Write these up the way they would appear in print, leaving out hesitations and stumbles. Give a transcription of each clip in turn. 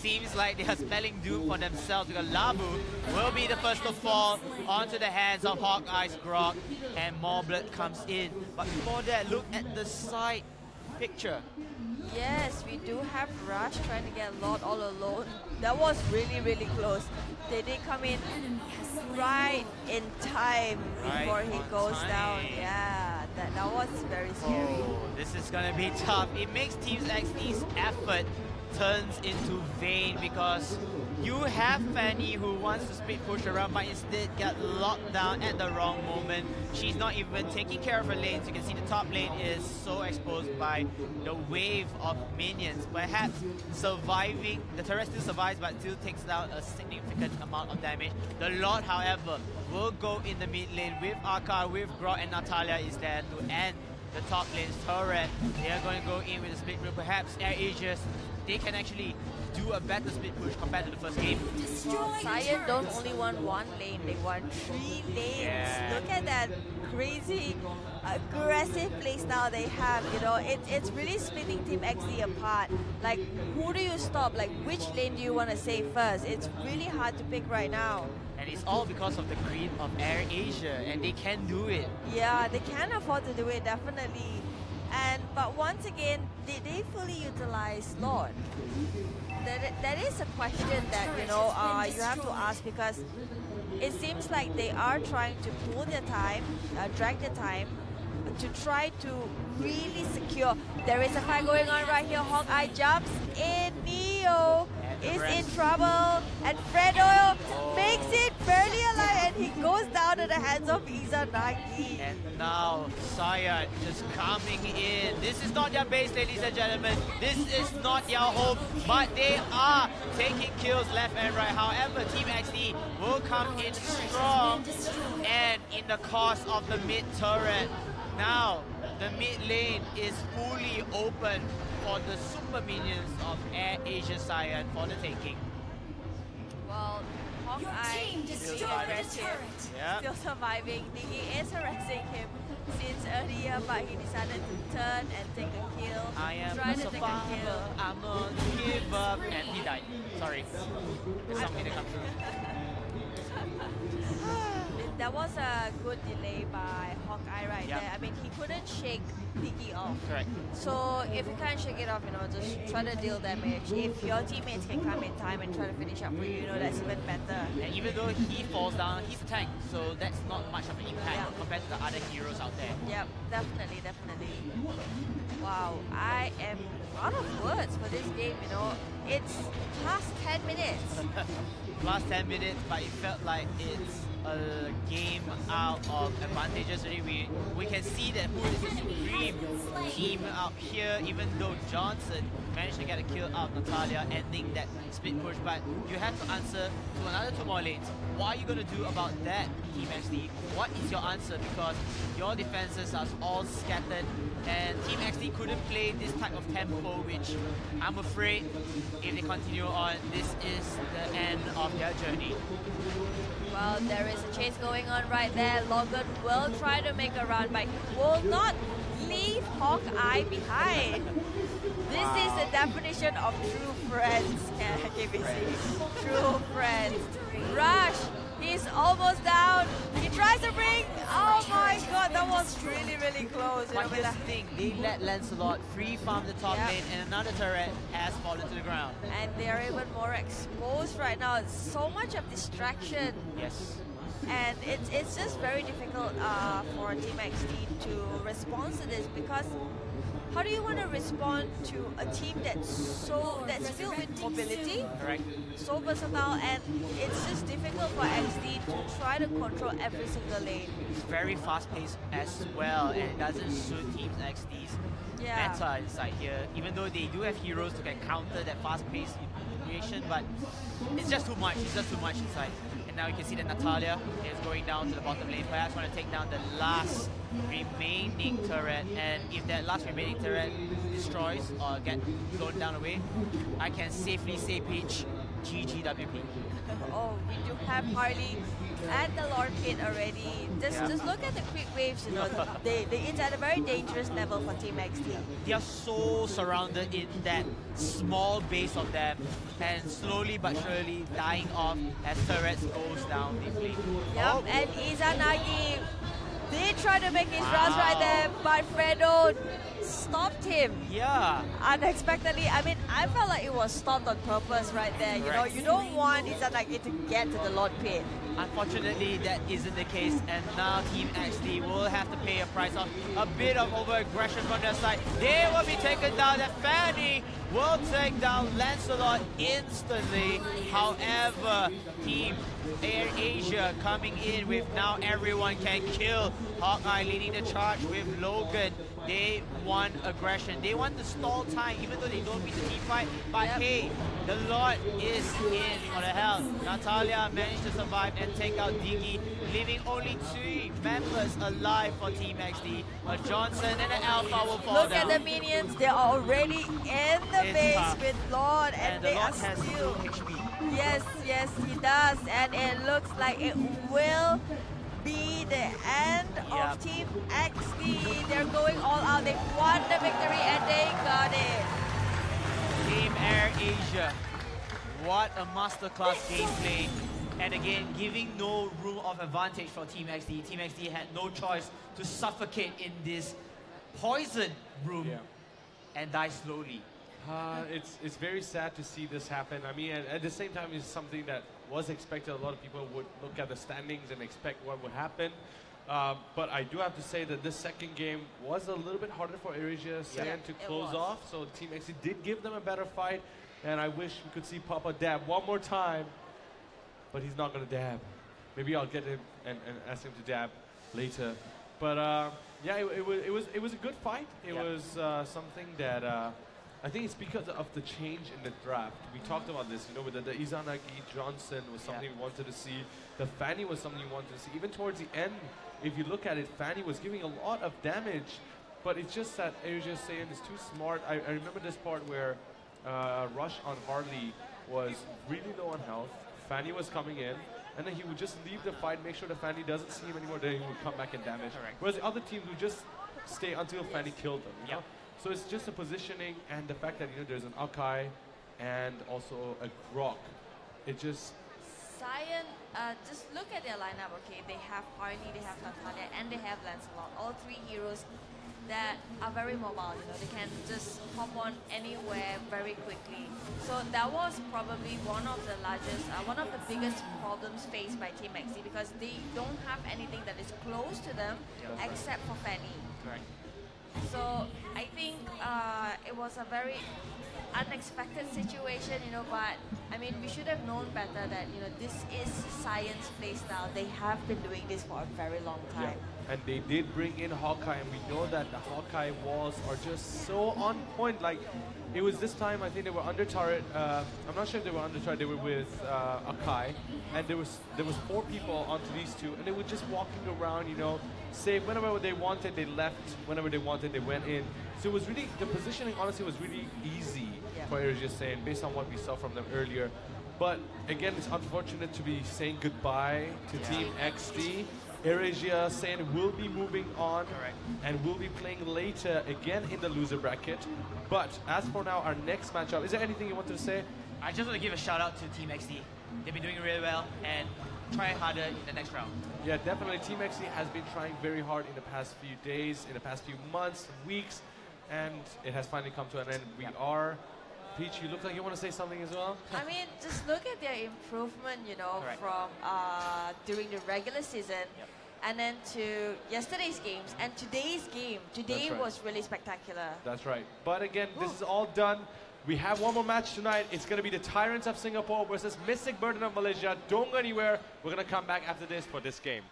seems like they are spelling doom for themselves because Labu will be the first to fall onto the hands of Hawkeye's Grog, and more blood comes in. But before that, look at the side picture. Yes, we do have Rush trying to get Lord all alone. That was really, really close. They did come in right in time before he goes down. Yeah, that was very scary. Oh, this is gonna be tough. It makes Team XD's effort turns into vain because you have Fanny who wants to split push around but instead got locked down at the wrong moment. She's not even taking care of her lanes. You can see the top lane is so exposed by the wave of minions. Perhaps surviving, the turret still survives but still takes down a significant amount of damage. The Lord, however, will go in the mid lane with Aka, with Grog, and Natalia is there to end the top lane's turret. They are going to go in with a split push. Perhaps Air Asia's, they can actually do a better split push compared to the first game. Cyan don't only want one lane, they want 3 lanes. Yeah. Look at that crazy, aggressive playstyle they have. You know, it's really splitting Team XD apart. Like, who do you stop? Like, which lane do you want to save first? It's really hard to pick right now. And it's all because of the greed of Air Asia, and they can do it. Yeah, they can afford to do it, definitely. But once again, did they fully utilize Lord? That is a question that, you know, you have to ask, because it seems like they are trying to pull their time, drag the time, to try to really secure. There is a fight going on right here. Hawkeye jumps in. Neo is in trouble, and Fredo makes it barely alive, and he goes down to the hands of Izanagi. And now Cyan just coming in. This is not their base, ladies and gentlemen. This is not their home, but they are taking kills left and right. However, Team XD will come in strong and in the course of the mid turret. Now, the mid lane is fully open for the super minions of Air Asia Cyan for the taking. Well, Hawkeye still aggressive, still surviving. Diggy is harassing him since earlier, but he decided to turn and take a kill. I am try a to take a survivor, kill. I'm not give up, and he died. Sorry, there's something to come through. That was a good delay by Hawkeye right there. I mean, he couldn't shake Diggy off. Correct. So if you can't shake it off, you know, just try to deal damage. If your teammates can come in time and try to finish up for you, you know, that's even better. And even though he falls down, he's a tank, so that's not much of an impact compared to the other heroes out there. Yep, definitely, definitely. Wow, I am out of words for this game, you know. It's past 10 minutes. Last 10 minutes, but it felt like it's a game out of advantages. Really, we can see that who is the supreme team out here, even though Johnson managed to get a kill out of Natalia, ending that split push. But you have to answer to another 2 more lanes. What are you going to do about that, Team XD? What is your answer? Because your defenses are all scattered, and Team XD couldn't play this type of tempo, which I'm afraid if they continue on, this is the end of their journey. Well, there is a chase going on right there. Logan will try to make a run, but he will not leave Hawkeye behind. This is the definition of true friends, KBC. True friends. Rush, he's almost down. He tries to bring, oh my god, that was really, really close. But here's the thing, they let Lancelot free farm the top lane, and another turret has fallen to the ground. And they're even more exposed right now. It's so much of distraction. Yes. And it's just very difficult for Team XD to respond to this, because how do you want to respond to a team that's filled with mobility, so versatile, and it's just difficult for XD to try to control every single lane. It's very fast-paced as well, and it doesn't suit Team XD's meta inside here. Even though they do have heroes who can counter that fast-paced situation, but it's just too much. It's just too much inside. And now you can see that Natalia is going down to the bottom lane. Perhaps want to take down the last remaining turret, and if that last remaining turret destroys or get blown down away, I can safely say Peach GGWP. Oh, we do have Harley at the Lord Pit already. Just look at the quick waves, you know. It's at a very dangerous level for Team XT. They are so surrounded in that small base of them, and slowly but surely dying off as turrets goes down deeply. Yep, and Izanagi did try to make his runs right there, but Fredo stopped him. Yeah. Unexpectedly. I mean, I felt like it was stopped on purpose right there. You know, you don't want Izanagi to get to the Lord Pit. Unfortunately, that isn't the case, and now Team XT will have to pay a price of a bit of over-aggression from their side. They will be taken down, and Fanny will take down Lancelot instantly. However, Team Air Asia coming in with now everyone can kill. Hawkeye leading the charge with Logan. They want aggression. They want to stall time, even though they don't beat the team fight. But hey, the Lord is in for the hell. Natalia managed to survive and take out Diggy, leaving only 3 members alive for Team XT. A Johnson and an Alpha will fall Look down. at the minions. They are already in the base tough. with Lord, And they the are Lord has still... 2 HP. Yes, he does. And it looks like it will be the end of Team XT. They're going all out. They won the victory and they got it. Team Air Asia. What a masterclass gameplay. And again, giving no room of advantage for Team XT. Team XT had no choice to suffocate in this poison room and die slowly. It's very sad to see this happen. I mean, at the same time, it's something that was expected. A lot of people would look at the standings and expect what would happen. But I do have to say that this second game was a little bit harder for Eurasia to close off. So Team XT did give them a better fight. And I wish we could see Papa dab one more time. But he's not going to dab. Maybe I'll get him and ask him to dab later. But yeah, it was a good fight. It was something that I think it's because of the change in the draft. We talked about this, you know, with the Izanagi Johnson was something we wanted to see. The Fanny was something we wanted to see. Even towards the end, if you look at it, Fanny was giving a lot of damage. But it's just that Asia Saiyan is too smart. I remember this part where Rush on Harley was really low on health. Fanny was coming in, and then he would just leave the fight, make sure the Fanny doesn't see him anymore, then he would come back and damage. Whereas the other teams would just stay until Fanny killed them, you know? So it's just the positioning and the fact that, you know, there's an Akai and also a Grok. It just... Cyan, just look at their lineup, okay? They have Harley, they have Natalia, and they have Lancelot. All 3 heroes that are very mobile, you know, they can just hop on anywhere very quickly. So that was probably one of the largest, one of the biggest problems faced by Team XT, because they don't have anything that is close to them except for Fanny. So I think it was a very unexpected situation, you know, but I mean, we should have known better that, you know, this is Science playstyle. They have been doing this for a very long time. And they did bring in Hawkeye, and we know that the Hawkeye walls are just so on point. Like, it was this time, I think they were under turret. I'm not sure if they were under turret. They were with Akai, and there was 4 people onto these 2, and they were just walking around, you know, say whenever they wanted, they left. Whenever they wanted, they went in. So it was really, the positioning honestly was really easy for Asia Saiyan based on what we saw from them earlier. But again, it's unfortunate to be saying goodbye to Team XT. AirAsia Saiyan will be moving on and will be playing later again in the loser bracket. But as for now, our next matchup, is there anything you wanted to say? I just want to give a shout out to Team XT. They've been doing really well and try harder in the next round. Yeah, definitely. Team XT has been trying very hard in the past few days, in the past few months, weeks, and it has finally come to an end. We are... Peach, you look like you want to say something as well? I mean, just look at their improvement, you know, from during the regular season and then to yesterday's games and today's game. Today was really spectacular. That's right. But again, this is all done. We have one more match tonight. It's going to be the Tyrants of Singapore versus Mystic Burden of Malaysia. Don't go anywhere. We're going to come back after this for this game.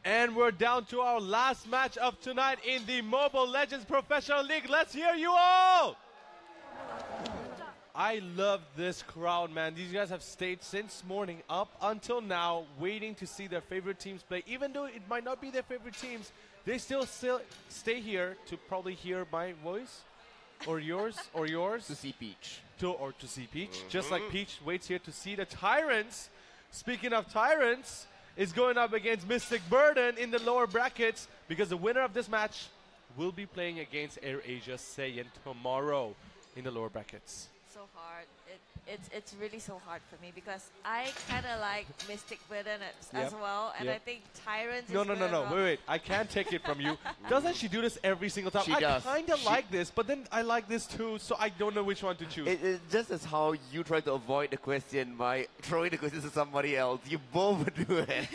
And we're down to our last match of tonight in the Mobile Legends Professional League. Let's hear you all! I love this crowd, man. These guys have stayed since morning up until now, waiting to see their favorite teams play. Even though it might not be their favorite teams, they still stay here to probably hear my voice, or yours, or yours. To see Peach. To see Peach. Just like Peach waits here to see the Tyrants. Speaking of Tyrants, is going up against Mystic Burden in the lower brackets, because the winner of this match will be playing against AirAsia Saiyan tomorrow in the lower brackets. So hard. It's really so hard for me because I kind of like Mystic Burden as well, and I think Tyrant. No. Wait. I can't take it from you. Doesn't she do this every single time? She I does. kind of like this, but then I like this too, so I don't know which one to choose. It just as how you try to avoid the question by throwing the question to somebody else. You both do it.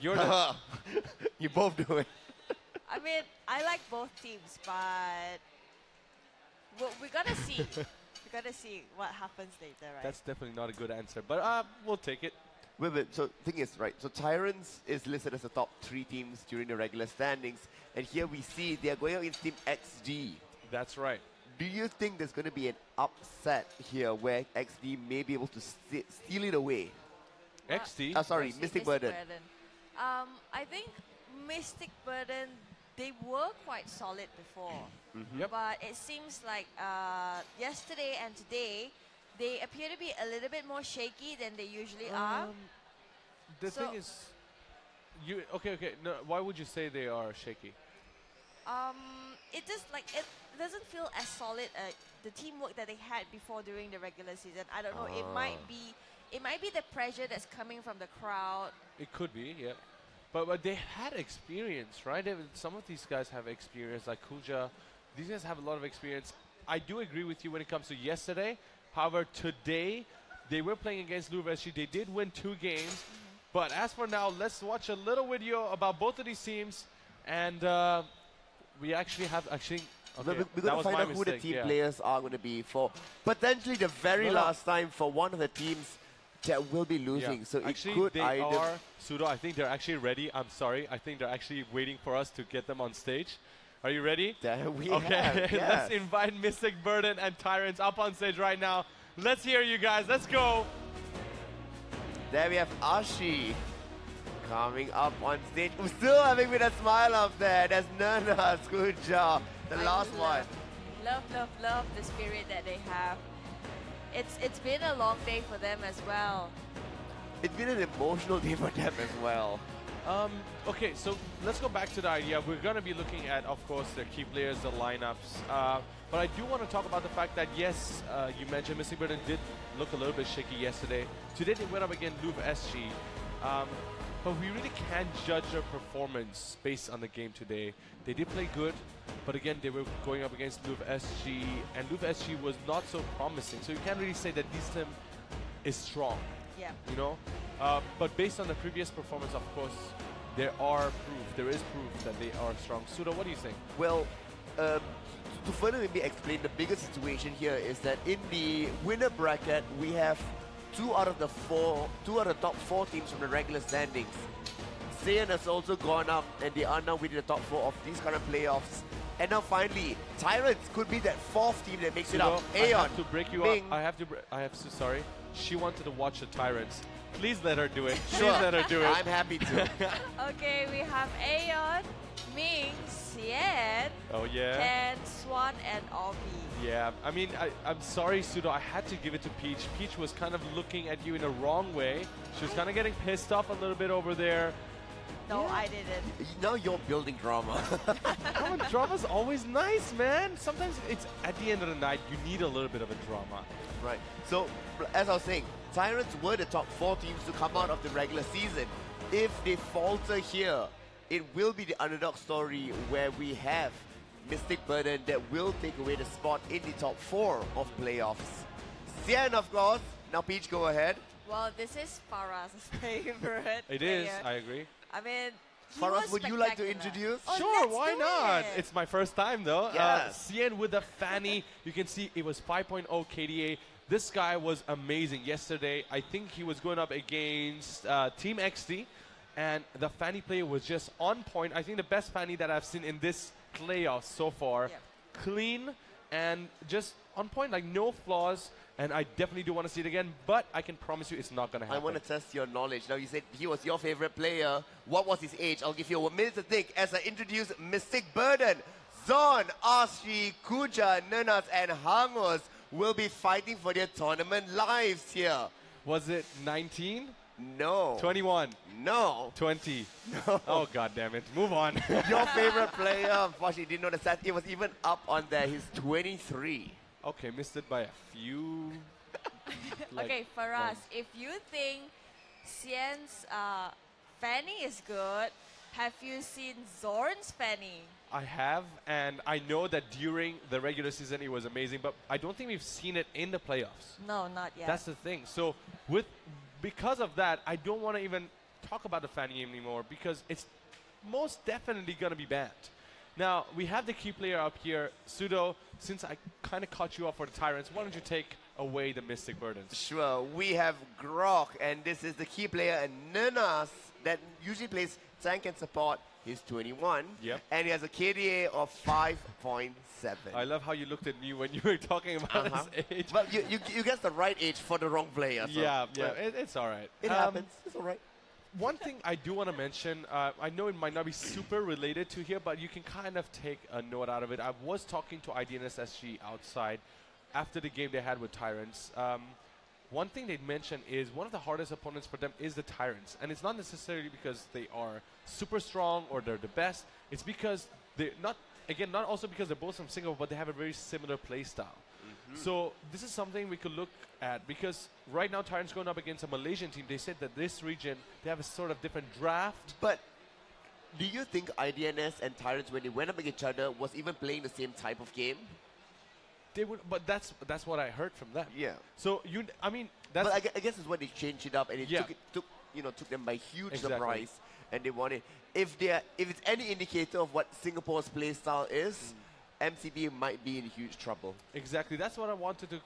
You're the you both do it. I mean, I like both teams, but we're gonna see. We're gonna see what happens later, right? That's definitely not a good answer, but we'll take it. Wait, so thing is, right, so Tyrants is listed as the top 3 teams during the regular standings, and here we see they are going against Team XG. That's right. Do you think there's going to be an upset here where XD may be able to steal it away? XD? Sorry, Mystic Burden. I think Mystic Burden, they were quite solid before. Yep. But it seems like yesterday and today, they appear to be a little bit more shaky than they usually are. The thing is, okay. No, why would you say they are shaky? It just it doesn't feel as solid the teamwork that they had before during the regular season. I don't know. It might be the pressure that's coming from the crowd. It could be, yeah. But they had experience, right? Some of these guys have experience, like Kuja. These guys have a lot of experience. I do agree with you when it comes to yesterday. However, today, they were playing against LUPA. They did win 2 games. But as for now, let's watch a little video about both of these teams. And we actually have... Okay, we're going to find out who the team players are going to be for potentially the very last time for one of the teams that will be losing. Yeah. So actually, it could they are, Sudo, I think they're actually ready. I'm sorry. I think they're actually waiting for us to get them on stage. Are you ready? Okay, yes. Let's invite Mystic Burden and Tyrants up on stage right now. Let's hear you guys. Let's go. There we have Ashi coming up on stage. We're still having with a smile up there. There's Nana, good job. The last one. Love the spirit that they have. It's been a long day for them as well. It's been an emotional day for them as well. Okay, so let's go back to the idea. We're going to be looking at, of course, their key players, the lineups. But I do want to talk about the fact that, yes, you mentioned Mystic Burden did look a little bit shaky yesterday. Today they went up against LUPA SG. But we really can't judge their performance based on the game today. They did play good, but again, they were going up against LUPA SG, and LUPA SG was not so promising. So you can't really say that this team is strong. Yeah. You know? But based on the previous performance, of course, there is proof that they are strong. Suda, what do you think? Well, to further maybe explain, the bigger situation here is that in the winner bracket, we have two out of the top 4 teams from the regular standings. Saiyan has also gone up, and they are now within the top 4 of these current playoffs. And now finally, Tyrants could be that 4th team that makes it up. Aeon, I have to break you up. I have to. Sorry. She wanted to watch the Tyrants. Please let her do it. Please let her do it. I'm happy to. Okay, we have Aeon, Ming, Xian, Ken, Swan, and Obi. Yeah, I mean, I'm sorry, Sudo. I had to give it to Peach. Peach was kind of looking at you in a wrong way. She was kind of getting pissed off a little bit over there. No, I didn't. Now you're building drama. Come on, drama's always nice, man. Sometimes it's at the end of the night, you need a little bit of a drama. Right. So, as I was saying, Tyrants were the top 4 teams to come out of the regular season. If they falter here, it will be the underdog story where we have Mystic Burden that will take away the spot in the top 4 of playoffs. Xian, of course. Now, Peach, go ahead. Well, this is Farah's favorite It is, I agree. I mean, Faraz, would you like to introduce? Oh, sure, why not? It's my first time though. Yes. Xian with the fanny. You can see it was 5.0 KDA. This guy was amazing yesterday. I think he was going up against Team XD. and the Fanny play was just on point. I think the best Fanny that I've seen in this playoff so far. Yep. Clean and just on point, like no flaws. And I definitely do want to see it again, but I can promise you it's not going to happen. I want to test your knowledge. Now, you said he was your favorite player. What was his age? I'll give you 1 minute to think as I introduce Mystic Burden. Zon, Ashi, Kuja, Nanas, and Hangos will be fighting for their tournament lives here. Was it 19? No. 21? No. 20? No. Oh, God damn it. Move on. Your favorite player, unfortunately, didn't know the stats. It was even up on there. He's 23. Okay, missed it by a few. Okay, for us, if you think Xian's Fanny is good, have you seen Zorn's Fanny? I have, and I know that during the regular season it was amazing, but I don't think we've seen it in the playoffs. No, not yet. That's the thing. So because of that, I don't want to even talk about the Fanny anymore because it's most definitely going to be banned. Now, we have the key player up here. Sudo, since I kind of caught you off for the Tyrants, why don't you take away the Mystic Burdens? Sure. We have Grok, and this is the key player, and Nanas, that usually plays tank and support. He's 21. Yep. And he has a KDA of 5.7. I love how you looked at me when you were talking about his age. But you guessed the right age for the wrong player. So Yeah, it's all right. It happens. It's all right. One thing I do want to mention, I know it might not be super related to here, but you can kind of take a note out of it. I was talking to IDNS SG outside after the game they had with Tyrants. One thing they mentioned is one of the hardest opponents for them is the Tyrants. And it's not necessarily because they are super strong or they're the best. It's because they're not, again, not also because they're both from Singapore, but they have a very similar play style. So this is something we could look at because right now Tyrants going up against a Malaysian team. They said that this region, they have a sort of different draft. But do you think IDNS and Tyrants, when they went up against each other, was even playing the same type of game? They would, but that's what I heard from them. Yeah. So I mean, that's. But I guess it's when they changed it up and it took them by huge surprise, and they won it. If it's any indicator of what Singapore's play style is, MCB might be in huge trouble. Exactly. That's what I wanted to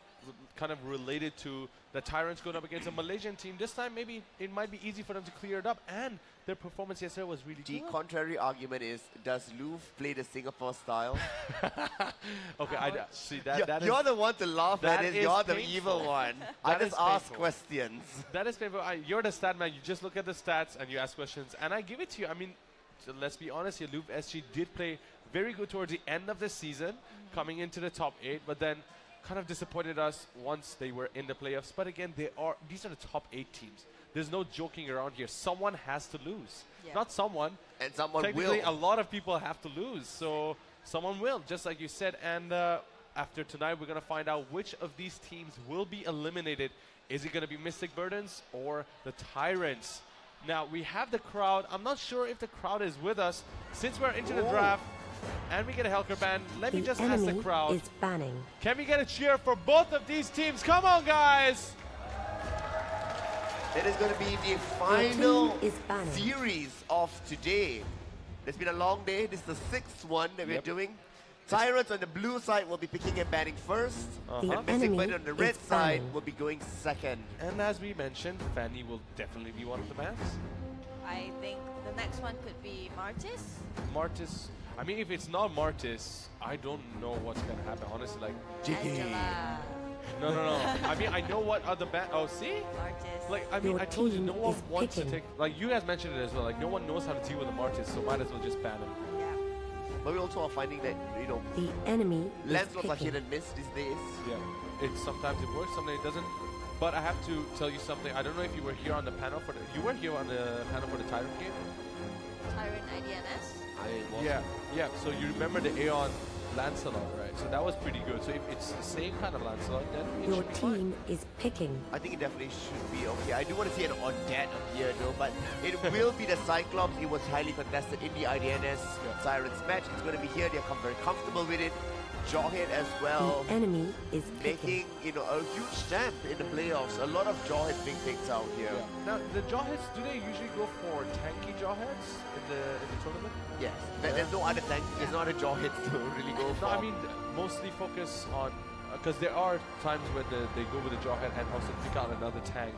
kind of relate it to. The Tyrants going up against a Malaysian team. This time, maybe it might be easy for them to clear it up. And their performance yesterday was really good. The contrary argument is, does Luf play the Singapore style? Okay, I see that. You're the one to laugh at it. You're the evil one. I just ask painful. questions. That is painful. You're the stat man. You just look at the stats and you ask questions. And I give it to you. I mean, so let's be honest here. Luf SG did play very good towards the end of the season, coming into the top 8, but then kind of disappointed us once they were in the playoffs. But again, these are the top 8 teams. There's no joking around here. Someone has to lose. Yeah. Not someone. And someone Technically, will. a lot of people have to lose. So someone will, just like you said. And after tonight, we're going to find out which of these teams will be eliminated. Is it going to be Mystic Burdens or the Tyrants? Now, we have the crowd. I'm not sure if the crowd is with us. Since we're into the draft, and we get a Helker ban, let me just ask the crowd. Is banning. Can we get a cheer for both of these teams? Come on, guys! It is going to be the final is banning. series of today. It's been a long day. This is the 6th one that we're doing. Tyrants on the blue side will be picking and banning first. The And Mystic enemy Bird on the red is side banning. will be going second. And as we mentioned, Fanny will definitely be one of the bans. I think the next one could be Martis. Martis, I mean, if it's not Martis, I don't know what's going to happen, honestly. Like, Angela. no. I mean, I know what other band. Oh, see? Martis. Like, I mean, Your I told you, team no one is wants to picking. take. Like, you guys mentioned it as well. Like, no one knows how to deal with the Martis, so might as well just ban them. Yeah. But we also are finding that, you know, The enemy is landslots are hit picking. and miss these days. Yeah, sometimes it works, sometimes it doesn't. But I have to tell you something. I don't know if you were here on the panel for the. You were here on the panel for the Tyrant game. Tyrant IDNS. Yeah. So you remember the Aeon Lancelot, right? So that was pretty good. So if it's the same kind of Lancelot, then it Your should be fine. team is picking. I think it definitely should be okay. I do want to see an Odette appear though, but it will be the Cyclops. It was highly contested in the IDNS Tyrants match. It's going to be here. They're very comfortable with it. Jawhead as well, The enemy is picking. making, you know, a huge stamp in the playoffs. A lot of Jawheads being picked out here. Yeah. Now the Jawheads, do they usually go for tanky Jawheads in the tournament? Yes, there's no other tank. There's not a Jawhead to really go for. No, I mean mostly focus on because there are times when they go with the Jawhead and also pick out another tank.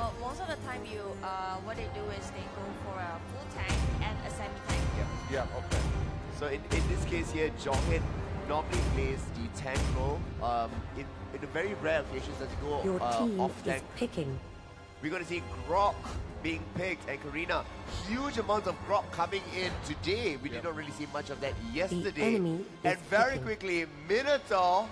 Well, most of the time what they do is they go for a full tank and a semi-tank. Yeah, okay. So in this case here, Jonghyun normally plays the tank role. In the very rare occasions that you go Your team off is tank, picking. we're going to see Grok being picked, and Karina, huge amounts of Grok coming in today. We did not really see much of that yesterday. enemy And is very picking. quickly, Minotaur,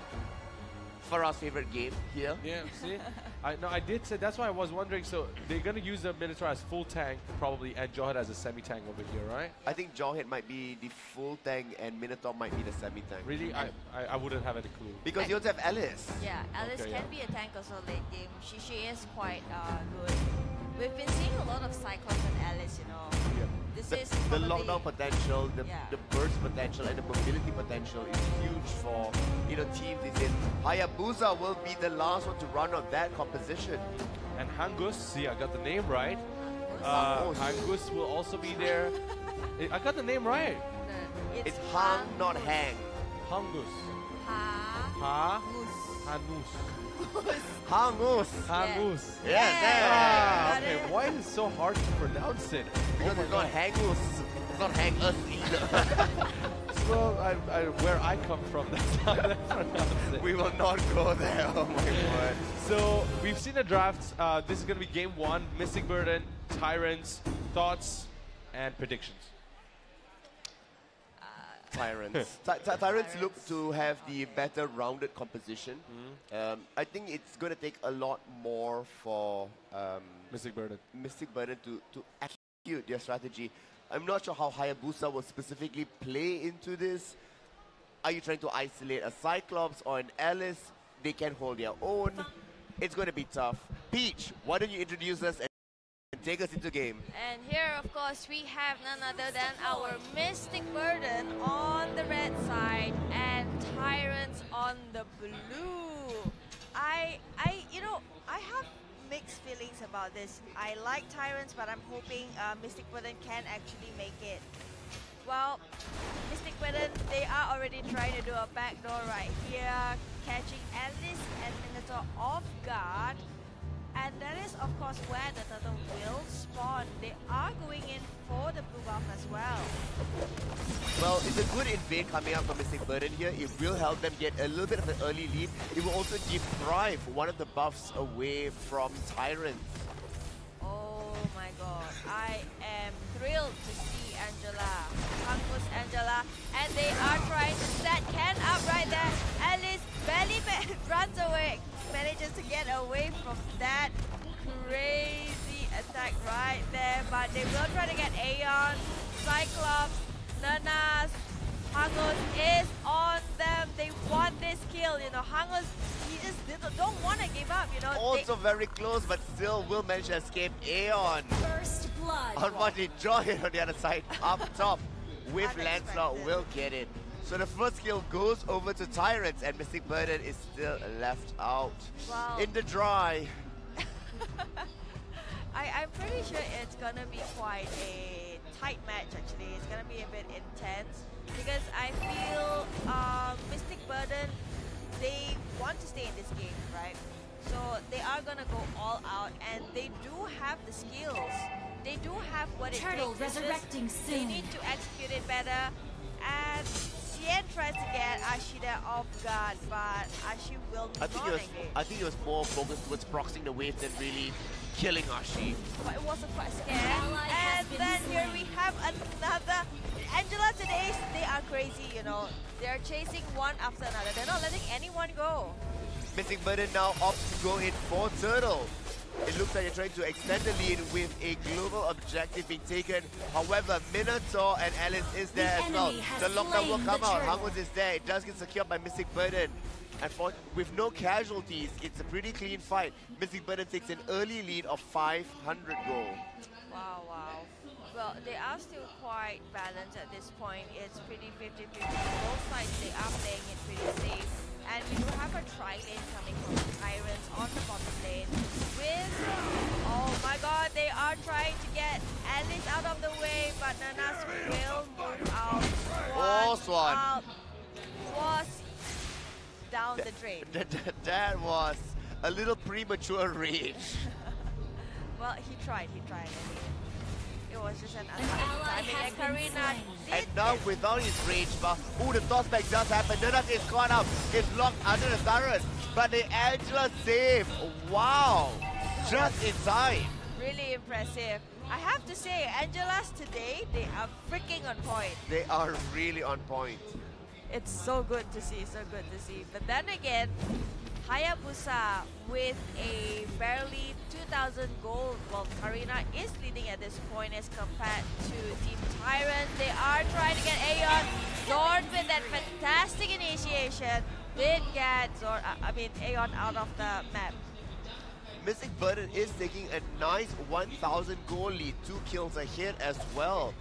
Farah's favorite game here. Yeah, see? I did say, that's why I was wondering, so they're going to use the Minotaur as full tank, probably, and Jonghyun as a semi-tank over here, right? I think Jonghyun might be the full tank and Minotaur might be the semi-tank. Really? I wouldn't have any clue. Because you also have Alice. Yeah, Alice Okay, can yeah. be a tank also late game. She is quite good. We've been seeing a lot of Cyclops and Alice, you know. This is The probably, lockdown potential, the Yeah. burst potential, and the mobility potential is huge for teams. Is in Hayabusa will be the last one to run on that composition. And Hangus, see, I got the name right. Hangus. Hangus will also be there. I got the name right. It's Hang, not Hang. Hangus. Ha. Hanus. Hangus. Hangus. Yes, Ah, got okay. it. Why is it so hard to pronounce it? Because it's not Hangus. It's not Hang us either. Well, where I come from, that's how they pronounce it. We will not go there. Oh my word. So we've seen the drafts. This is going to be game one. Mystic Burden, Tyrants, thoughts, and predictions. Tyrants. Tyrants look to have the better rounded composition. I think it's going to take a lot more for Mystic Burden. Mystic Burden to execute their strategy. I'm not sure how Hayabusa will specifically play into this. Are you trying to isolate a Cyclops or an Alice? They can hold their own. It's going to be tough. Peach, why don't you introduce us and take us into game? And here, of course, we have none other than our Mystic Burden on the red side and Tyrants on the blue. I have mixed feelings about this. I like Tyrants, but I'm hoping Mystic Burden can actually make it. Well, Mystic Burden, they are already trying to do a backdoor right here, catching Alice and Minotaur off guard. And that is, of course, where the turtle will spawn. They are going in for the blue buff as well. Well, it's a good invade coming up from Mystic Burden here. It will help them get a little bit of an early lead. It will also deprive one of the buffs away from Tyrants. Oh my god, I am thrilled to see Angela. Hangus Angela, and they are trying to set Ken up right there. Alice barely runs away, manages to get away from that crazy attack right there, but they will try to get Aeon, Cyclops, Nanas. Hangus is on them. They want this kill, you know. Hangus, he just don't want to give up, you know. Also very close, but still will manage to escape Aeon. First blood. Unfortunately, Jonghyun on the other side, up top with Unexpected. Lancelot will get it. So the first kill goes over to Tyrants, and Mystic Burden is still left out Wow. in the dry. I'm pretty sure it's gonna be quite a tight match actually. It's gonna be a bit intense because I feel Mystic Burden, they want to stay in this game, right? So they are gonna go all out, and they do have the skills. They do have what it Turtle takes. It's just resurrecting they soon. need to execute it better. And Xian tries to get Ashida off guard, but Ashi will I think engage. he was more focused towards proxying the wave than really killing Ashi. But it was a quite scary. Ally has And been then here slain. we have another Angela today. They are crazy, you know. They're chasing one after another. They're not letting anyone go. Mystic Burden now opts to go in for Turtle. It looks like they're trying to extend the lead with a global objective being taken. However, Minotaur and Alice is there The as well. enemy has The lockdown will slain come the out. turtle. Hangus is there. It does get secured by Mystic Burden. And with no casualties, it's a pretty clean fight. Mystic Burden takes an early lead of 500 gold. Wow, wow. Well, they are still quite balanced at this point. It's pretty 50-50. Both sides, they are playing it pretty safe. And we do have a tri-lane coming from the Tyrants on the bottom lane with... Oh my god, they are trying to get Alice out of the way, but Nanas will move out. Swan. Out was down the drain. That was a little premature rage. Well, he tried. I mean, it was just an unlucky timing. And Karina did And now this. without his rage buff, the tossback does happen. Nunat is caught up. It's locked under the turret. But the Angela save. Wow. Just in time. Really impressive. I have to say, Angela's today, they are freaking on point. They are really on point. It's so good to see, so good to see. But then again, Hayabusa with a barely 2,000 gold. Well, Karina is leading at this point as compared to Team Tyrant. They are trying to get Aeon. Zord with that fantastic initiation did get Aeon out of the map. Mystic Burden is taking a nice 1,000 goal lead, 2 kills ahead as well.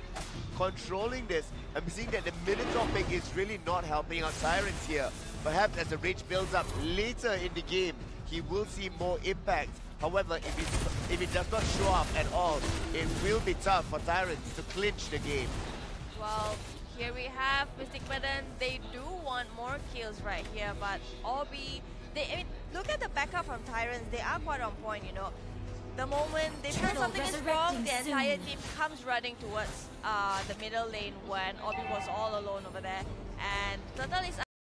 Controlling this, I'm seeing that the Minotaur pick is really not helping out Tyrants here. Perhaps as the rage builds up later in the game, he will see more impact. However, if it does not show up at all, it will be tough for Tyrants to clinch the game. Well, here we have Mystic Burden. They do want more kills right here, but Orbi, look at the backup from Tyrants. They are quite on point, you know. The moment they feel something is wrong, the entire team comes running towards the middle lane when Orbi was all alone over there. And Turtle is